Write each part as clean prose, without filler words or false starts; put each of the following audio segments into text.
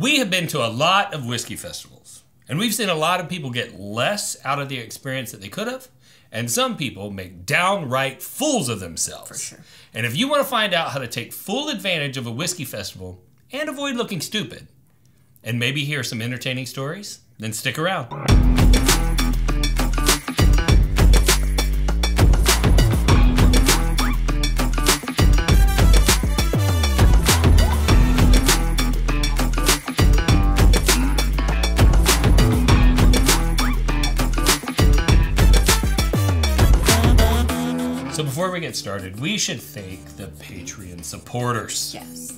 We have been to a lot of whiskey festivals, and we've seen a lot of people get less out of the experience that they could have, and some people make downright fools of themselves. For sure. And if you want to find out how to take full advantage of a whiskey festival and avoid looking stupid, and maybe hear some entertaining stories, then stick around. So before we get started, we should thank the Patreon supporters. Yes.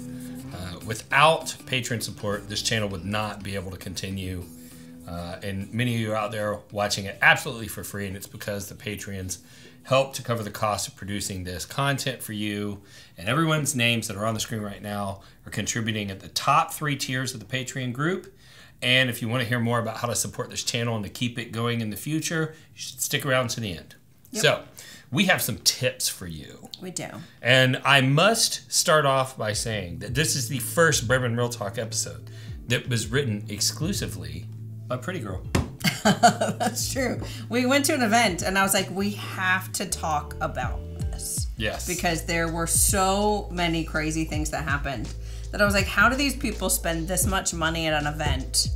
Without patron support, this channel would not be able to continue. And many of you are out there watching it absolutely for free, and it's because the Patreons help to cover the cost of producing this content for you. And everyone's names that are on the screen right now are contributing at the top 3 tiers of the Patreon group. And if you want to hear more about how to support this channel and to keep it going in the future, you should stick around to the end. Yep. So, we have some tips for you. We do. And I must start off by saying that this is the first Bourbon Real Talk episode that was written exclusively by Pretty Girl. That's true. We went to an event and I was like, we have to talk about this. Yes. Because there were so many crazy things that happened that I was like, how do these people spend this much money at an event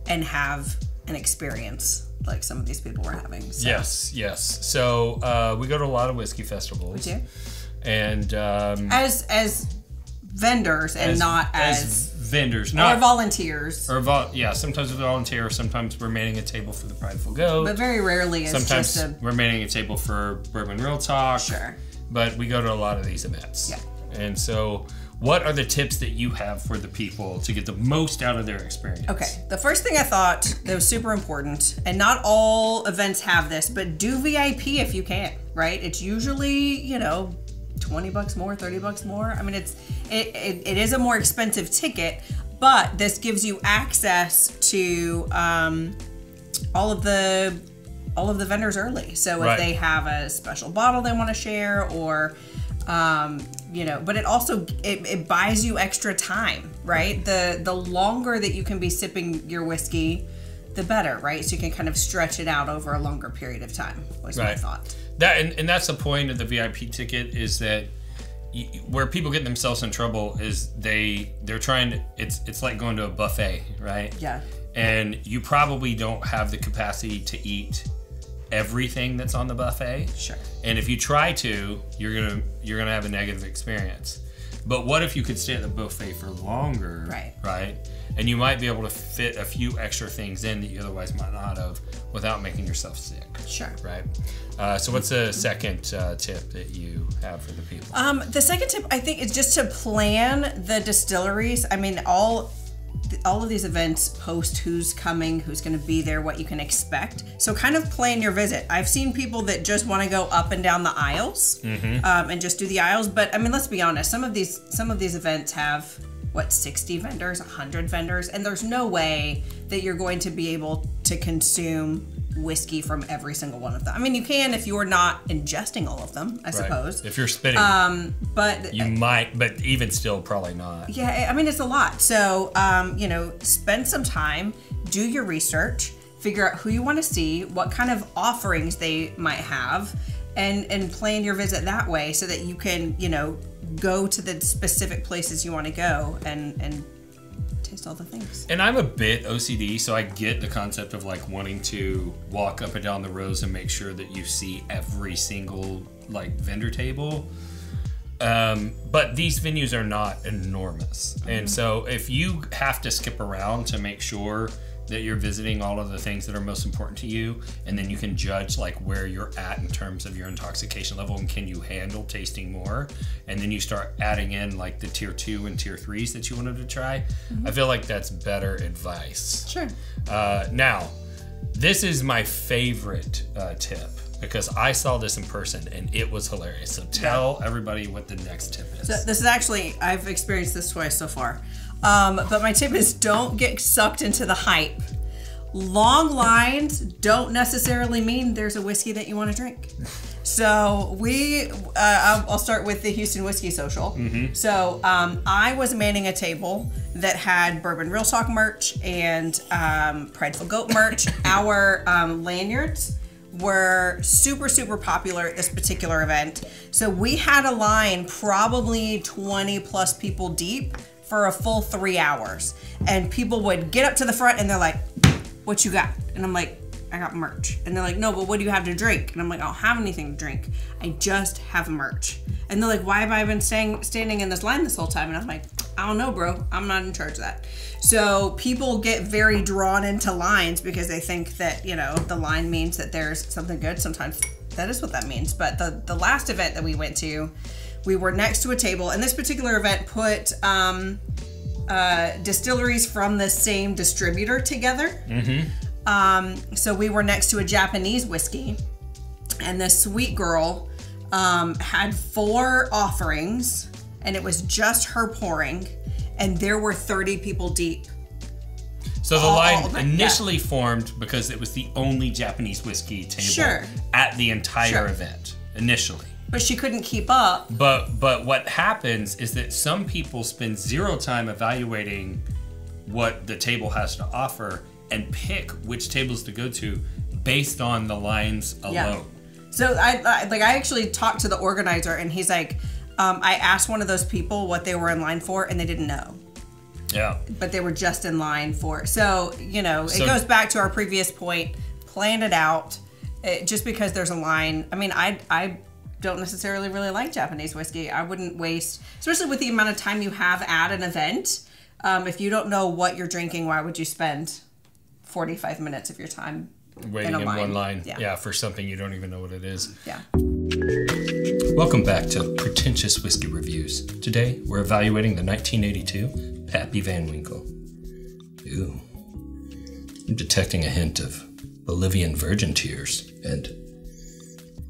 and have an experience like some of these people were having? So. Yes. So we go to a lot of whiskey festivals. We do. And as vendors and not as vendors, or volunteers. Or sometimes we volunteer, sometimes we're manning a table for the Prideful Goat. But very rarely is sometimes just we're manning a table for Bourbon Real Talk. Sure. But we go to a lot of these events. Yeah. And so what are the tips that you have for the people to get the most out of their experience? Okay, the first thing I thought that was super important, and not all events have this, but do VIP if you can, right? It's usually, you know, 20 bucks more, 30 bucks more. I mean, it is a more expensive ticket, but this gives you access to all of the vendors early. So if they have a special bottle they want to share, or you know, but it also it buys you extra time, right? The longer that you can be sipping your whiskey, the better, right? So you can kind of stretch it out over a longer period of time, was my thought. And that's the point of the VIP ticket, is that where people get themselves in trouble is they're trying to, it's like going to a buffet, right? Yeah. And you probably don't have the capacity to eat everything that's on the buffet. Sure. And if you try to, you're gonna have a negative experience. But what if you could stay at the buffet for longer? Right. And you might be able to fit a few extra things in that you otherwise might not have without making yourself sick. Sure. Right. So what's the second tip that you have for the people? The second tip, I think, is just to plan the distilleries. I mean, all of these events post who's coming, who's going to be there, what you can expect. So kind of plan your visit. I've seen people that just want to go up and down the aisles and just do the aisles. But I mean, let's be honest. Some of these events have, what, 60 vendors, 100 vendors, and there's no way that you're going to be able to consume whiskey from every single one of them. I mean, you can if you're not ingesting all of them, I suppose. If you're spitting, but you might, but even still, probably not. Yeah, I mean, it's a lot. So, you know, spend some time, do your research, figure out who you want to see, what kind of offerings they might have, and plan your visit that way so that you can, you know, go to the specific places you want to go and taste all the things. And I'm a bit OCD, so I get the concept of like wanting to walk up and down the rows and make sure that you see every single like vendor table. But these venues are not enormous. And so if you have to skip around to make sure that you're visiting all of the things that are most important to you, and then you can judge like where you're at in terms of your intoxication level and can you handle tasting more, and then you start adding in like the tier 2 and tier 3s that you wanted to try. I feel like that's better advice. Sure. Now, this is my favorite tip because I saw this in person and it was hilarious. So tell everybody what the next tip is. So this is actually, I've experienced this twice so far. But my tip is don't get sucked into the hype. Long lines don't necessarily mean there's a whiskey that you want to drink. So I'll start with the Houston Whiskey Social. So I was manning a table that had Bourbon Real Talk merch and Prideful Goat merch. Our lanyards were super, super popular at this particular event. So we had a line probably 20 plus people deep for a full 3 hours. And people would get up to the front and they're like, what you got? And I'm like, I got merch. And they're like, no, but what do you have to drink? And I'm like, I don't have anything to drink. I just have merch. And they're like, why have I been standing in this line this whole time? And I'm like, I don't know, bro. I'm not in charge of that. So people get very drawn into lines because they think that, you know, the line means that there's something good. Sometimes that is what that means. But the last event that we went to, we were next to a table. And this particular event put distilleries from the same distributor together. So we were next to a Japanese whiskey, and the sweet girl had 4 offerings, and it was just her pouring, and there were 30 people deep. So the line initially formed because it was the only Japanese whiskey table at the entire event initially. But she couldn't keep up. But what happens is that some people spend 0 time evaluating what the table has to offer and pick which tables to go to based on the lines alone. So I actually talked to the organizer, and he's like, I asked one of those people what they were in line for, and they didn't know. Yeah. But they were just in line for. So, you know, it goes back to our previous point. Plan it out. Just because there's a line. I mean, I don't necessarily really like Japanese whiskey. I wouldn't waste, especially with the amount of time you have at an event. If you don't know what you're drinking, why would you spend 45 minutes of your time waiting in one line? Yeah, for something you don't even know what it is. Yeah. Welcome back to Pretentious Whiskey Reviews. Today, we're evaluating the 1982 Pappy Van Winkle. Ooh. I'm detecting a hint of Bolivian virgin tears and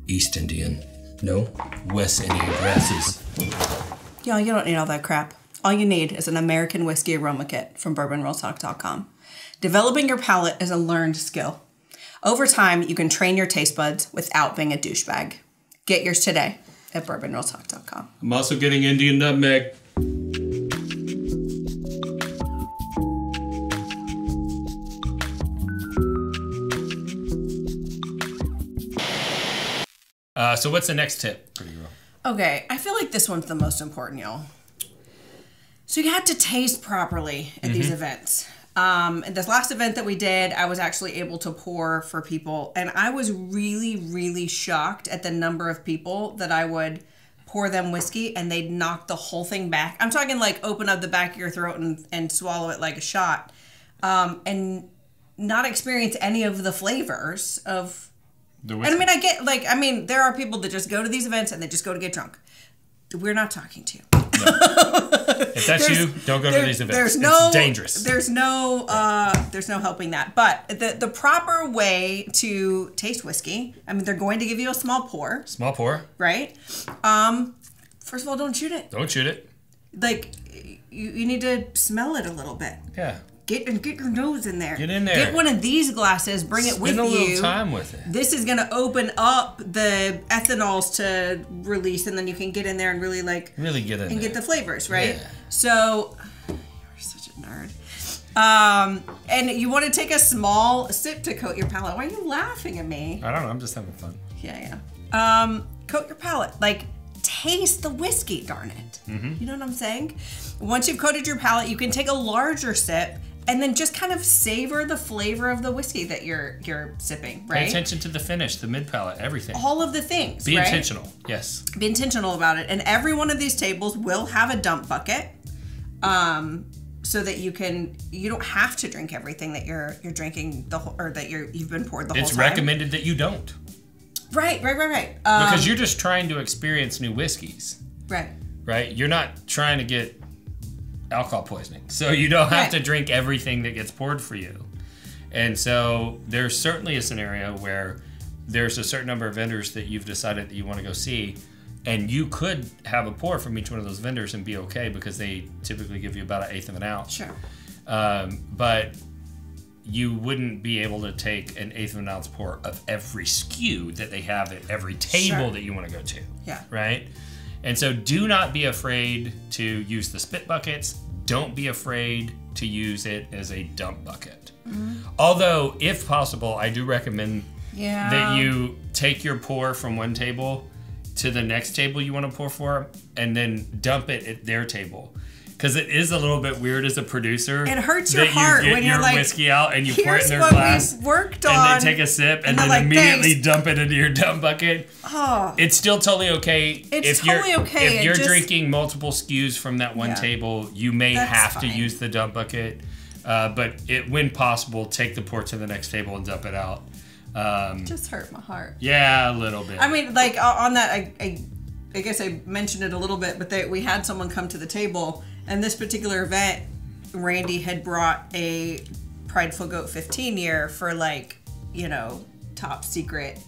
East Indian, no, West Indian grasses. Yo, you don't need all that crap. All you need is an American whiskey aroma kit from bourbonrealtalk.com. Developing your palate is a learned skill. Over time, you can train your taste buds without being a douchebag. Get yours today at bourbonrealtalk.com. I'm also getting Indian nutmeg. So what's the next tip, pretty girl? Okay, I feel like this one's the most important, y'all. So you have to taste properly at these events. At this last event that we did, I was actually able to pour for people, and I was really, really shocked at the number of people that I would pour them whiskey and they'd knock the whole thing back. I'm talking like open up the back of your throat and swallow it like a shot, and not experience any of the flavors of the whiskey. And I mean, there are people that just go to these events and they just go to get drunk. We're not talking to you. No. If that's you, don't go to these events. It's dangerous. There's no helping that. But the proper way to taste whiskey, I mean, they're going to give you a small pour. Small pour. Right? First of all, don't shoot it. Don't shoot it. Like, you need to smell it a little bit. Yeah. Get your nose in there. Get in there. Get one of these glasses. Bring it with you. Spend a little time with it. This is going to open up the ethanols to release, and then you can get in there and really get the flavors, right? Yeah. So, you're such a nerd. And you want to take a small sip to coat your palate. Why are you laughing at me? I don't know. I'm just having fun. Yeah. Coat your palate. Like, taste the whiskey, darn it. You know what I'm saying? Once you've coated your palate, you can take a larger sip and then just kind of savor the flavor of the whiskey that you're sipping, right? Pay attention to the finish, the mid palate, everything. All of the things, Be intentional, yes. Be intentional about it. And every one of these tables will have a dump bucket, so that you don't have to drink everything that you're drinking you've been poured the whole time. It's recommended that you don't. Right. Because you're just trying to experience new whiskeys. Right? You're not trying to get alcohol poisoning. So you don't have to drink everything that gets poured for you. And so there's certainly a scenario where there's a certain number of vendors that you've decided that you want to go see, and you could have a pour from each one of those vendors and be okay because they typically give you about 1/8 of an ounce. Sure. But you wouldn't be able to take an eighth of an ounce pour of every SKU that they have at every table that you want to go to. Yeah. Right? And so do not be afraid to use the spit buckets. Don't be afraid to use it as a dump bucket. Although, if possible, I do recommend that you take your pour from one table to the next table you want to pour for, and then dump it at their table. Because it is a little bit weird as a producer. It hurts your heart when you're like, whiskey out and you pour it in their glass. Worked on, and they take a sip and then like, immediately dump it into your dump bucket. Oh, it's still totally okay. It's totally okay. If you're drinking multiple SKUs from that one table, you may have to use the dump bucket. But when possible, take the pour to the next table and dump it out. Just hurt my heart. Yeah, a little bit. I mean, like on that, I guess I mentioned it a little bit, but we had someone come to the table, and this particular event, Randy had brought a Prideful Goat 15 year for like, top secret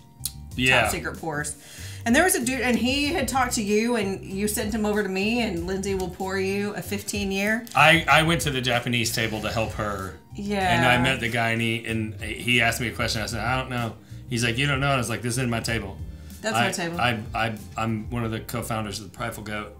pours. And there was a dude, and he had talked to you, and you sent him over to me, and Lindsay will pour you a 15 year. I went to the Japanese table to help her. Yeah. And I met the guy, and he asked me a question. I said, I don't know. He's like, you don't know? And I was like, this isn't my table. That's my table. I'm one of the co-founders of the Prideful Goat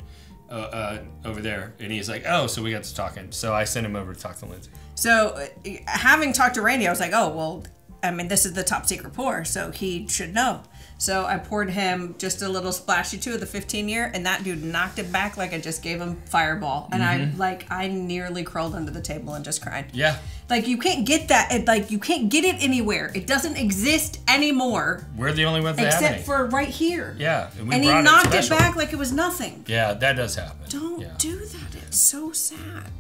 over there. And he's like, oh, so we got to talking. So I sent him over to talk to Lindsay. So having talked to Randy, I was like, oh, well, I mean, this is the top secret pour, so he should know. So I poured him just a little splashy of the 15 year, and that dude knocked it back like I just gave him Fireball. And I nearly crawled under the table and just cried. Yeah. Like, you can't get that. You can't get it anywhere. It doesn't exist anymore. We're the only ones that have any. Except for right here. Yeah. And he knocked it back like it was nothing. Yeah, that does happen. Don't do that. It's so sad.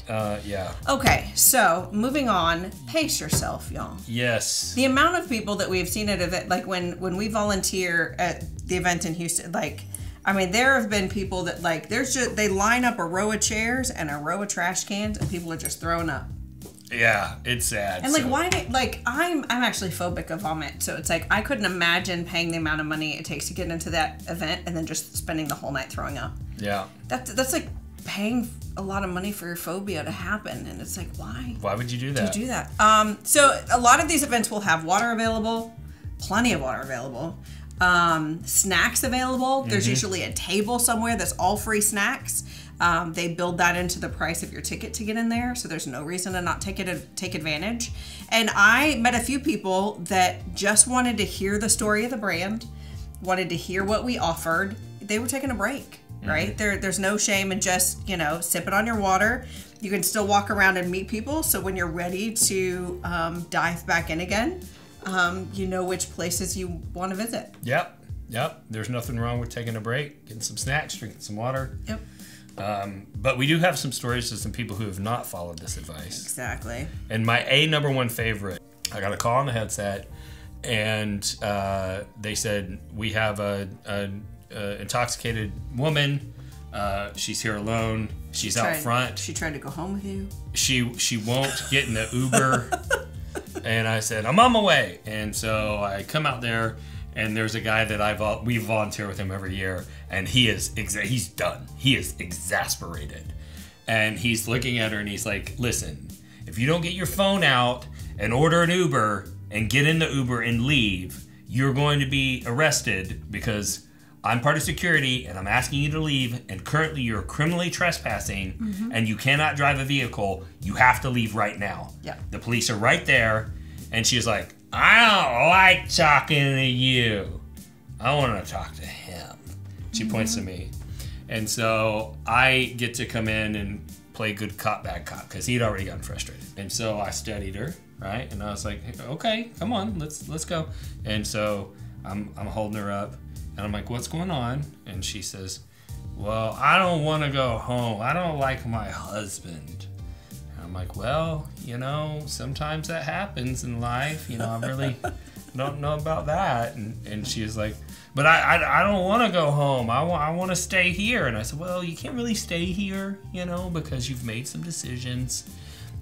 Yeah. Okay, so moving on. Pace yourself, y'all. Yes. The amount of people that we've seen at event, like when we volunteer at the event in Houston, like, I mean, there have been people that like, they line up a row of chairs and a row of trash cans, and people are just throwing up. Yeah, it's sad. And like, I'm actually phobic of vomit, so it's like I couldn't imagine paying the amount of money it takes to get into that event and then just spending the whole night throwing up. Yeah. That's like paying a lot of money for your phobia to happen, and it's like, why? Why would you do that? So a lot of these events will have water available, plenty of water available, snacks available. There's usually a table somewhere that's all free snacks. They build that into the price of your ticket to get in there, so there's no reason to not take advantage. And I met a few people that just wanted to hear the story of the brand, wanted to hear what we offered. They were taking a break, right? There's no shame in just, sipping on your water. You can still walk around and meet people, so when you're ready to dive back in again, you know which places you want to visit. Yep. There's nothing wrong with taking a break, getting some snacks, drinking some water. Yep. But we do have some stories of some people who have not followed this advice. Exactly. And my number one favorite, I got a call on the headset, and they said, we have a intoxicated woman. She's here alone. She's out front. She tried to go home with you. She won't get in the Uber. And I said, I'm on my way. And so I come out there, and there's a guy that we volunteer with him every year, and he's done. He is exasperated. And he's looking at her, and he's like, listen, if you don't get your phone out and order an Uber and get in the Uber and leave, you're going to be arrested because I'm part of security and I'm asking you to leave, and currently you're criminally trespassing and you cannot drive a vehicle. You have to leave right now. Yeah. The police are right there. And she's like, I don't like talking to you. I want to talk to him. She points to me. And so I get to come in and play good cop, bad cop, because he'd already gotten frustrated. And so I studied her, right? And I was like, okay, come on, let's go. And so I'm holding her up, and I'm like, what's going on? And she says, well, I don't want to go home. I don't like my husband. I'm like, well, sometimes that happens in life. I really don't know about that. And she was like, but I don't want to go home. I want to stay here. And I said, well, you can't really stay here, because you've made some decisions.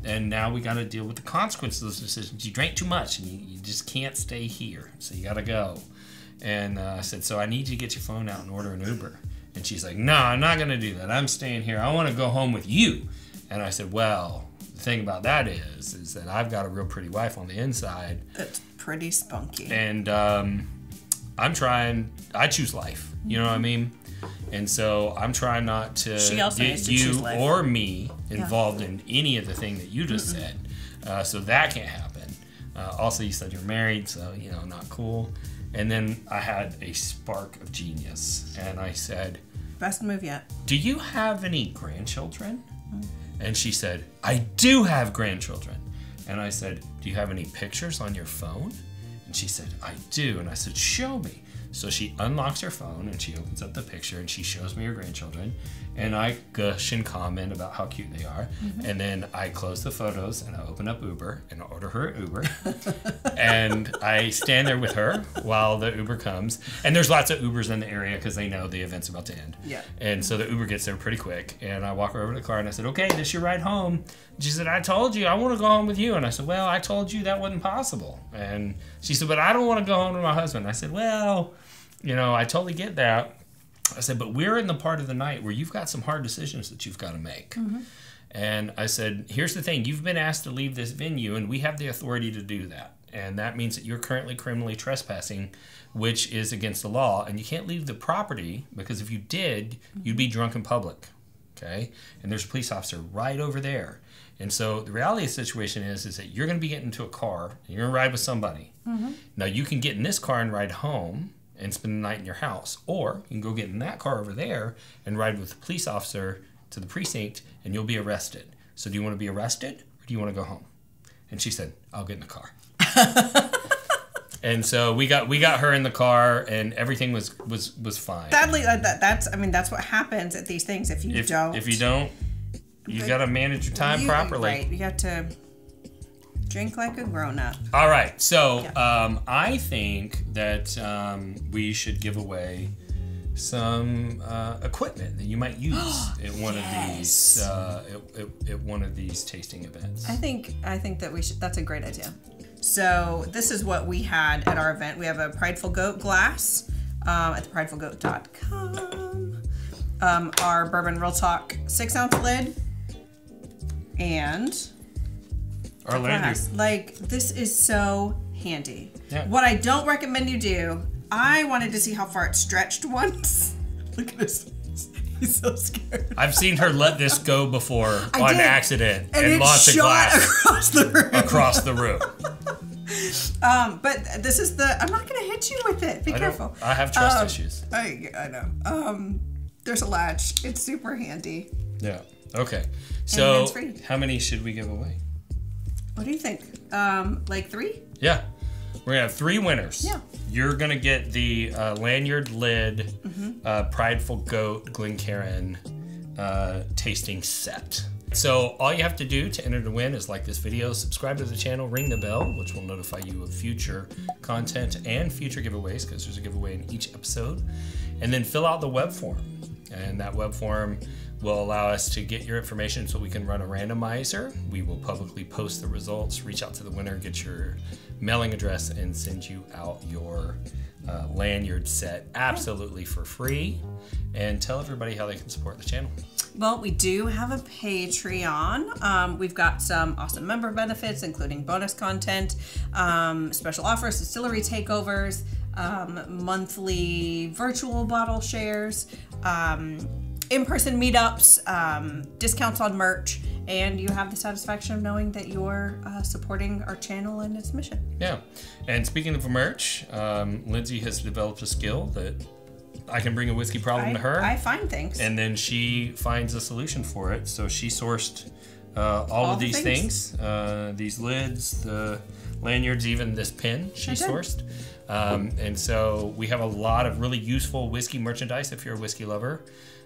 And now we got to deal with the consequences of those decisions. You drank too much, and you just can't stay here. So you got to go. And I said, so I need you to get your phone out and order an Uber. And she's like, no, I'm not going to do that. I'm staying here. I want to go home with you. And I said, well, thing about that is that I've got a real pretty wife on the inside. It's pretty spunky. And I choose life. You know what I mean? And so I'm trying not to get you or me involved in any of the thing that you just said. So that can't happen. Also, you said you're married, so, you know, not cool. And then I had a spark of genius. And I said, best move yet. Do you have any grandchildren? And she said, I do have grandchildren. And I said, do you have any pictures on your phone? And she said, I do. And I said, show me. So she unlocks her phone and she opens up the picture and she shows me her grandchildren. And I gush and comment about how cute they are. And then I close the photos and I open up Uber and I order her an Uber. And I stand there with her while the Uber comes. And there's lots of Ubers in the area because they know the event's about to end. Yeah. And so the Uber gets there pretty quick. And I walk her over to the car and I said, okay, this is your ride home. And she said, I told you I want to go home with you. And I said, well, I told you that wasn't possible. And she said, but I don't want to go home with my husband. I said, well, you know, I totally get that. I said, but we're in the part of the night where you've got some hard decisions that you've got to make. And I said, here's the thing. You've been asked to leave this venue, and we have the authority to do that. And that means that you're currently criminally trespassing, which is against the law. And you can't leave the property because if you did, you'd be drunk in public. Okay? And there's a police officer right over there. And so the reality of the situation is that you're going to be getting into a car, and you're going to ride with somebody. Now, you can get in this car and ride home and spend the night in your house. Or you can go get in that car over there and ride with the police officer to the precinct and you'll be arrested. So do you want to be arrested or do you want to go home? And she said, I'll get in the car. And so we got her in the car and everything was fine. That's what happens at these things if you don't. If you don't, you got to manage your time properly. Right, you got to drink like a grown-up. All right, so I think that we should give away some equipment that you might use at one of these tasting events. I think that we should. That's a great idea. So this is what we had at our event. We have a Prideful Goat glass at thepridefulgoat.com. Our Bourbon Real Talk 6-ounce lid and our lanyard. Like, this is so handy. Yeah. What I don't recommend you do, I wanted to see how far it stretched once. Look at his face. He's so scared. I've seen her let this go before on accident and launch a glass across the room. But this is I'm not going to hit you with it. Be careful. I have trust issues. I know. There's a latch. It's super handy. Yeah. Okay. So free. How many should we give away? What do you think? Like 3? Yeah. We're going to have 3 winners. Yeah. You're going to get the lanyard lid Prideful Goat Carin tasting set. So all you have to do to enter to win is like this video, subscribe to the channel, ring the bell, which will notify you of future content and future giveaways, because there's a giveaway in each episode. And then fill out the web form. And that web form will allow us to get your information so we can run a randomizer. We will publicly post the results, reach out to the winner, get your mailing address, and send you out your lanyard set absolutely for free. And tell everybody how they can support the channel. Well, we do have a Patreon. We've got some awesome member benefits, including bonus content, special offers, distillery takeovers, monthly virtual bottle shares, in-person meetups, discounts on merch, and you have the satisfaction of knowing that you're supporting our channel and its mission. Yeah, and speaking of merch, Lindsay has developed a skill that I can bring a whiskey problem to her. I find things. And then she finds a solution for it. So she sourced all of these things. These lids, the lanyards, even this pin she sourced. And so we have a lot of really useful whiskey merchandise if you're a whiskey lover.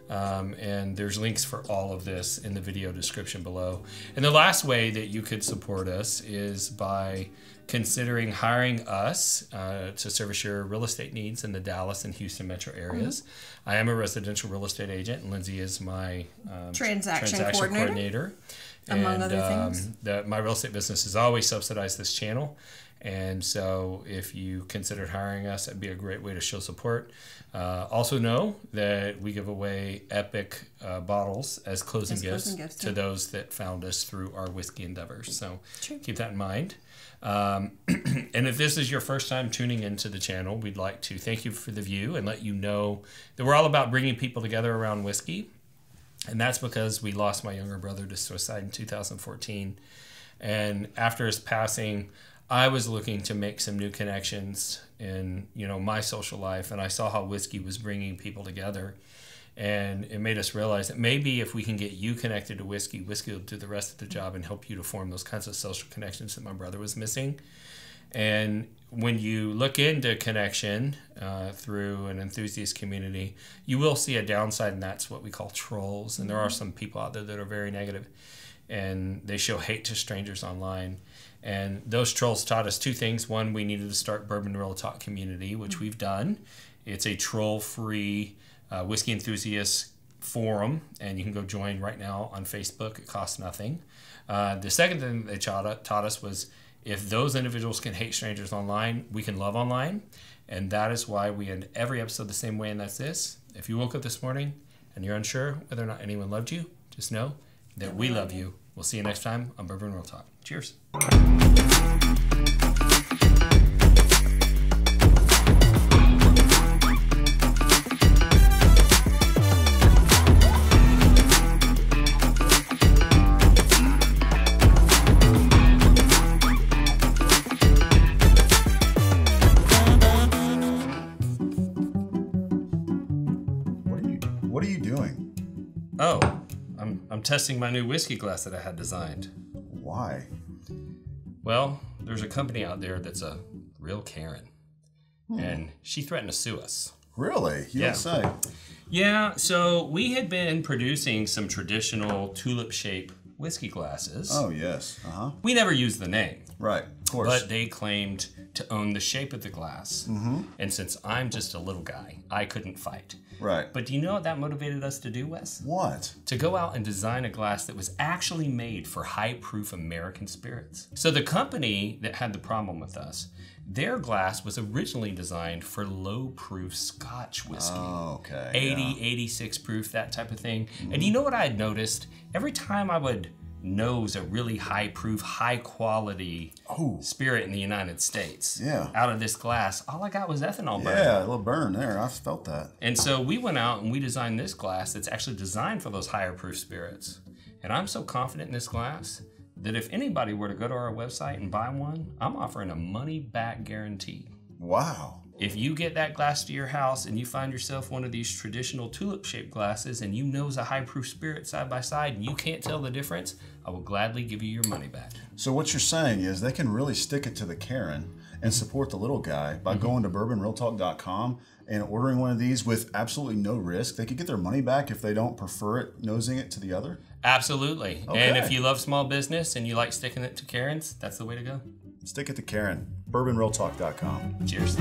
And there's links for all of this in the video description below. And the last way that you could support us is by considering hiring us to service your real estate needs in the Dallas and Houston metro areas. I am a residential real estate agent, and Lindsay is my transaction coordinator. Among other things. My real estate business has always subsidized this channel. And so if you considered hiring us, that'd be a great way to show support. Also know that we give away epic bottles as closing gifts to those that found us through our whiskey endeavors. So keep that in mind. And if this is your first time tuning into the channel, we'd like to thank you for the view and let you know that we're all about bringing people together around whiskey. And that's because we lost my younger brother to suicide in 2014. And after his passing, I was looking to make some new connections in, my social life, and I saw how whiskey was bringing people together, and it made us realize that maybe if we can get you connected to whiskey, whiskey will do the rest of the job and help you to form those kinds of social connections that my brother was missing. And when you look into connection through an enthusiast community, you will see a downside, and that's what we call trolls. And there are some people out there that are very negative, and they show hate to strangers online. And those trolls taught us two things. One, we needed to start Bourbon Real Talk community, which we've done. It's a troll-free whiskey enthusiast forum, and you can go join right now on Facebook. It costs nothing. The second thing they taught us was if those individuals can hate strangers online, we can love online. And that is why we end every episode the same way, and that's this. If you woke up this morning and you're unsure whether or not anyone loved you, just know that we love you. We'll see you next time on Bourbon Real Talk. Cheers. What are you doing? Oh, I'm testing my new whiskey glass that I had designed. Why? Well, there's a company out there that's a real Carin, and she threatened to sue us. Really? You don't say. Yeah, so we had been producing some traditional tulip-shaped whiskey glasses. Oh, yes. We never used the name. Right, of course. But they claimed to own the shape of the glass. And since I'm just a little guy, I couldn't fight. Right. But do you know what that motivated us to do, Wes? What? To go out and design a glass that was actually made for high-proof American spirits. So the company that had the problem with us, their glass was originally designed for low-proof Scotch whiskey. Oh, okay. 80, 86 proof, that type of thing. And you know what I had noticed? Every time I would nose a really high-proof, high-quality spirit in the United States out of this glass, all I got was ethanol burn. Yeah, a little burn there. I felt that. And so we went out and we designed this glass that's actually designed for those higher-proof spirits. And I'm so confident in this glass that if anybody were to go to our website and buy one, I'm offering a money-back guarantee. Wow. If you get that glass to your house and you find yourself one of these traditional tulip-shaped glasses and you nose a high-proof spirit side by side and you can't tell the difference, I will gladly give you your money back. So what you're saying is they can really stick it to the Carin and support the little guy by going to bourbonrealtalk.com and ordering one of these with absolutely no risk. They could get their money back if they don't prefer it nosing it to the other? Absolutely. Okay. And if you love small business and you like sticking it to Carin's, that's the way to go. Stick it to Carin. bourbonrealtalk.com. Cheers.